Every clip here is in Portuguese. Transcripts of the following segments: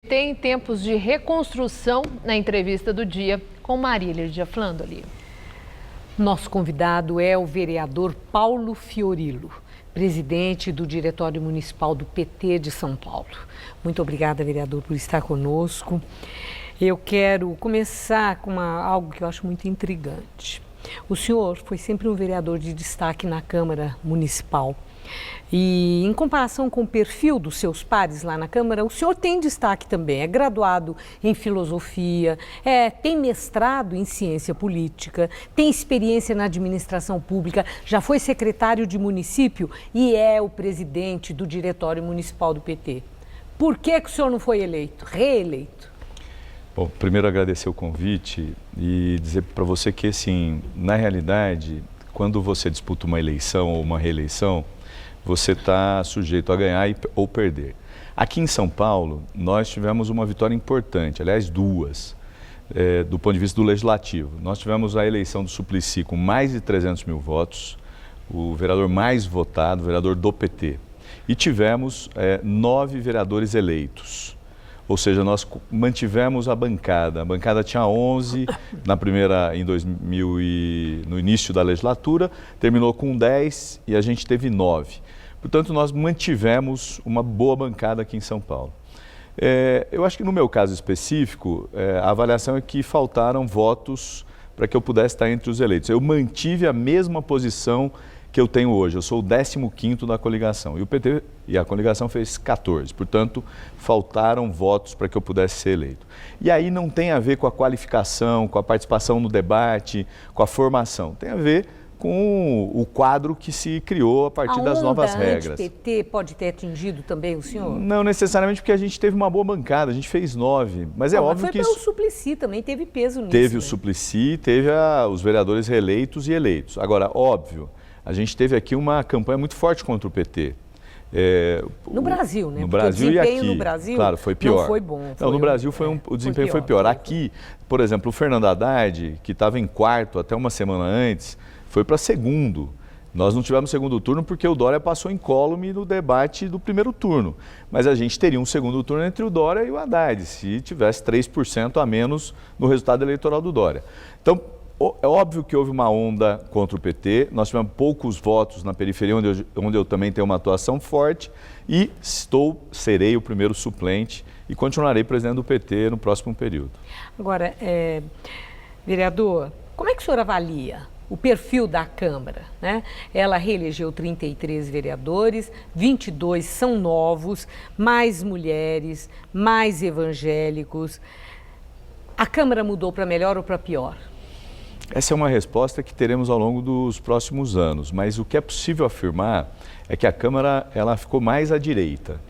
Tem tempos de reconstrução na entrevista do dia com Marília Flandoli. Nosso convidado é o vereador Paulo Fiorillo, presidente do Diretório Municipal do PT de São Paulo. Muito obrigada, vereador, por estar conosco. Eu quero começar com algo que eu acho muito intrigante. O senhor foi sempre um vereador de destaque na Câmara Municipal. E em comparação com o perfil dos seus pares lá na Câmara, o senhor tem destaque também, é graduado em filosofia, tem mestrado em ciência política, tem experiência na administração pública, já foi secretário de município e é o presidente do Diretório Municipal do PT. Por que o senhor não foi reeleito? Bom, primeiro agradecer o convite e dizer para você que, assim, na realidade, quando você disputa uma eleição ou uma reeleição, você está sujeito a ganhar ou perder. Aqui em São Paulo, nós tivemos uma vitória importante, aliás, duas, do ponto de vista do Legislativo. Nós tivemos a eleição do Suplicy com mais de 300 mil votos, o vereador mais votado, o vereador do PT. E tivemos 9 vereadores eleitos. Ou seja, nós mantivemos a bancada tinha 11 no início da legislatura, terminou com 10 e a gente teve 9. Portanto, nós mantivemos uma boa bancada aqui em São Paulo. Eu acho que no meu caso específico, a avaliação é que faltaram votos para que eu pudesse estar entre os eleitos. Eu mantive a mesma posição que eu tenho hoje, eu sou o 15º da coligação, e o PT e a coligação fez 14, portanto, faltaram votos para que eu pudesse ser eleito. E aí não tem a ver com a qualificação, com a participação no debate, com a formação, tem a ver com o quadro que se criou a partir das novas regras. A onda anti-PT pode ter atingido também o senhor? Não necessariamente, porque a gente teve uma boa bancada, a gente fez 9, mas é óbvio que isso... Mas foi o Suplicy também, teve peso nisso. Teve o Suplicy, teve os vereadores reeleitos e eleitos. Agora, óbvio, a gente teve aqui uma campanha muito forte contra o PT. No Brasil, né? No Brasil e aqui. No Brasil, claro, foi pior. Não foi bom. Não, no Brasil o desempenho foi pior. Aqui, por exemplo, o Fernando Haddad, que estava em quarto até uma semana antes, foi para segundo. Nós não tivemos segundo turno porque o Dória passou incólume no debate do primeiro turno. Mas a gente teria um segundo turno entre o Dória e o Haddad, se tivesse 3% a menos no resultado eleitoral do Dória. Então, é óbvio que houve uma onda contra o PT, nós tivemos poucos votos na periferia, onde eu também tenho uma atuação forte, e serei o primeiro suplente e continuarei presidente do PT no próximo período. Agora, vereador, como é que o senhor avalia o perfil da Câmara, né? Ela reelegeu 33 vereadores, 22 são novos, mais mulheres, mais evangélicos. A Câmara mudou para melhor ou para pior? Essa é uma resposta que teremos ao longo dos próximos anos, mas o que é possível afirmar é que a Câmara ela ficou mais à direita.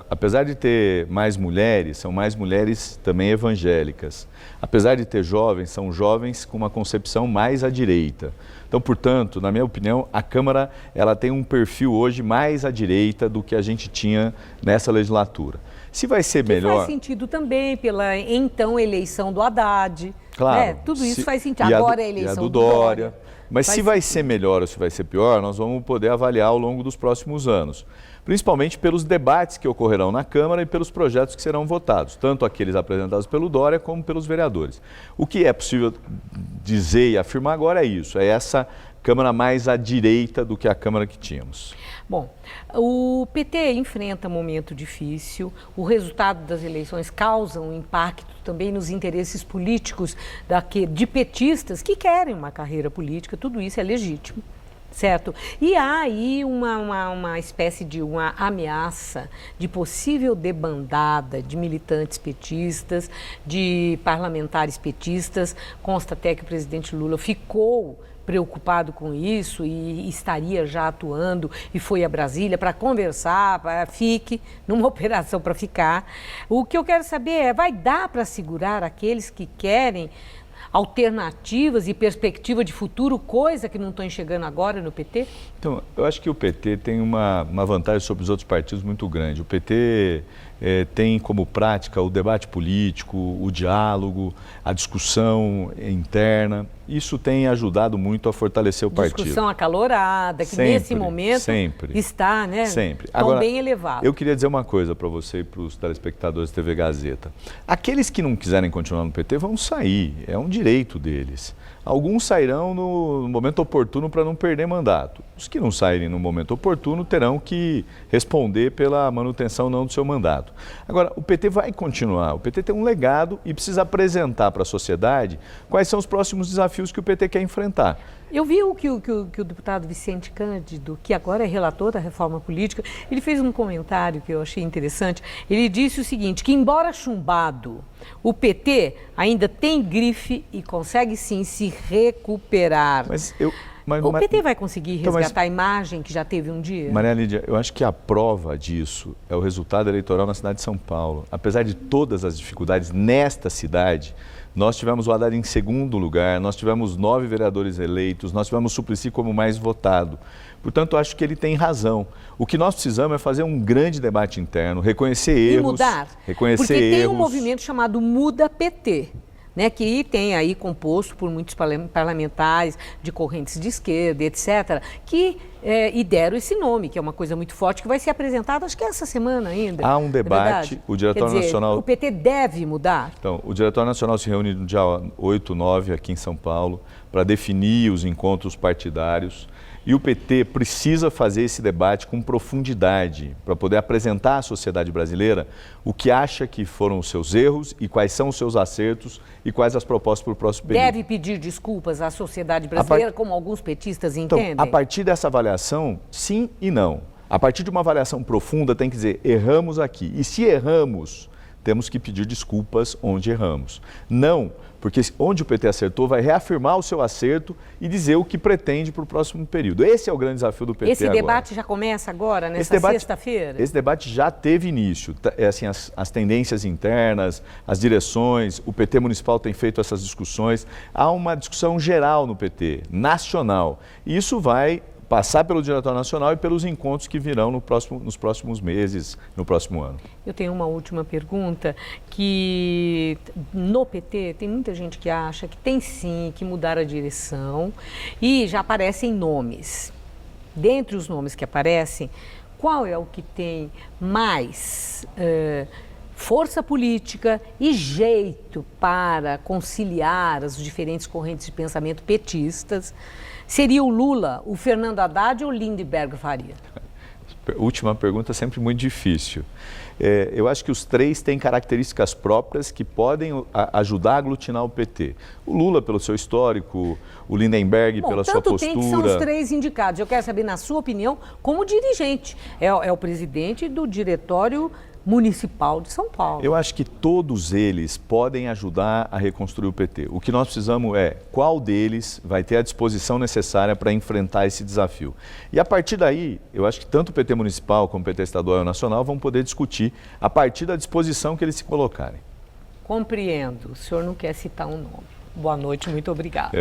Apesar de ter mais mulheres, são mais mulheres também evangélicas. Apesar de ter jovens, são jovens com uma concepção mais à direita. Então, portanto, na minha opinião, a Câmara ela tem um perfil hoje mais à direita do que a gente tinha nessa legislatura. Se vai ser melhor... Faz sentido também pela, então, eleição do Haddad. Claro. Né? Tudo isso faz sentido. Agora a eleição do Dória. Mas se vai ser melhor ou se vai ser pior, nós vamos poder avaliar ao longo dos próximos anos. Principalmente pelos debates que ocorrerão na Câmara e pelos projetos que serão votados, tanto aqueles apresentados pelo Dória como pelos vereadores. O que é possível dizer e afirmar agora é isso, é essa Câmara mais à direita do que a Câmara que tínhamos. Bom, o PT enfrenta um momento difícil, o resultado das eleições causa um impacto também nos interesses políticos de petistas que querem uma carreira política, tudo isso é legítimo. Certo? E há aí uma espécie de uma ameaça de possível debandada de militantes petistas, de parlamentares petistas. Consta até que o presidente Lula ficou preocupado com isso e estaria já atuando e foi a Brasília para conversar, numa operação para ficar. O que eu quero saber vai dar para segurar aqueles que querem alternativas e perspectiva de futuro, coisa que não estou enxergando agora no PT? Então, eu acho que o PT tem uma vantagem sobre os outros partidos muito grande. O PT tem como prática o debate político, o diálogo, a discussão interna. Isso tem ajudado muito a fortalecer o partido. Discussão acalorada, que sempre, nesse momento está, né, sempre. Tão Agora, bem elevado. Eu queria dizer uma coisa para você e para os telespectadores da TV Gazeta. Aqueles que não quiserem continuar no PT vão sair, é um direito deles. Alguns sairão no momento oportuno para não perder mandato. Os que não saírem no momento oportuno terão que responder pela manutenção não do seu mandato. Agora, o PT vai continuar. O PT tem um legado e precisa apresentar para a sociedade quais são os próximos desafios que o PT quer enfrentar. Eu vi que o deputado Vicente Cândido, que agora é relator da reforma política, ele fez um comentário que eu achei interessante. Ele disse o seguinte, que embora chumbado, o PT ainda tem grife e consegue sim se recuperar. O PT vai conseguir resgatar a imagem que já teve um dia? Maria Lídia, eu acho que a prova disso é o resultado eleitoral na cidade de São Paulo. Apesar de todas as dificuldades nesta cidade, nós tivemos o Haddad em segundo lugar, nós tivemos 9 vereadores eleitos, nós tivemos o Suplicy como mais votado. Portanto, acho que ele tem razão. O que nós precisamos é fazer um grande debate interno, reconhecer erros. E mudar. Reconhecer porque tem erros. Um movimento chamado Muda PT. Né, que tem aí composto por muitos parlamentares de correntes de esquerda, etc., que e deram esse nome, que é uma coisa muito forte, que vai ser apresentado, acho que essa semana ainda. Há um debate, o Diretório Nacional... O PT deve mudar? Então, o Diretório Nacional se reúne no dia 8, 9, aqui em São Paulo, para definir os encontros partidários. E o PT precisa fazer esse debate com profundidade, para poder apresentar à sociedade brasileira o que acha que foram os seus erros e quais são os seus acertos e quais as propostas para o próximo período. Deve pedir desculpas à sociedade brasileira, como alguns petistas entendem? Então, a partir dessa avaliação, sim e não. A partir de uma avaliação profunda, tem que dizer, erramos aqui. E se erramos, temos que pedir desculpas onde erramos. Não, porque onde o PT acertou vai reafirmar o seu acerto e dizer o que pretende para o próximo período. Esse é o grande desafio do PT Esse agora. debate já começa agora, nessa sexta-feira? Esse debate já teve início. Assim, as tendências internas, as direções, o PT municipal tem feito essas discussões. Há uma discussão geral no PT, nacional. E isso vai passar pelo Diretório Nacional e pelos encontros que virão nos próximos meses, no próximo ano. Eu tenho uma última pergunta, que no PT tem muita gente que acha que tem sim que mudar a direção e já aparecem nomes. Dentre os nomes que aparecem, qual é o que tem mais força política e jeito para conciliar as diferentes correntes de pensamento petistas? Seria o Lula, o Fernando Haddad ou o Lindenberg Faria? Última pergunta, sempre muito difícil. Eu acho que os três têm características próprias que podem ajudar a aglutinar o PT. O Lula, pelo seu histórico, o Lindenberg, pela sua postura. Tanto tem que são os três indicados. Eu quero saber, na sua opinião, como dirigente. É o presidente do Diretório Municipal de São Paulo. Eu acho que todos eles podem ajudar a reconstruir o PT. O que nós precisamos é qual deles vai ter a disposição necessária para enfrentar esse desafio. E a partir daí, eu acho que tanto o PT municipal como o PT estadual e nacional vão poder discutir a partir da disposição que eles se colocarem. Compreendo. O senhor não quer citar um nome. Boa noite, muito obrigada.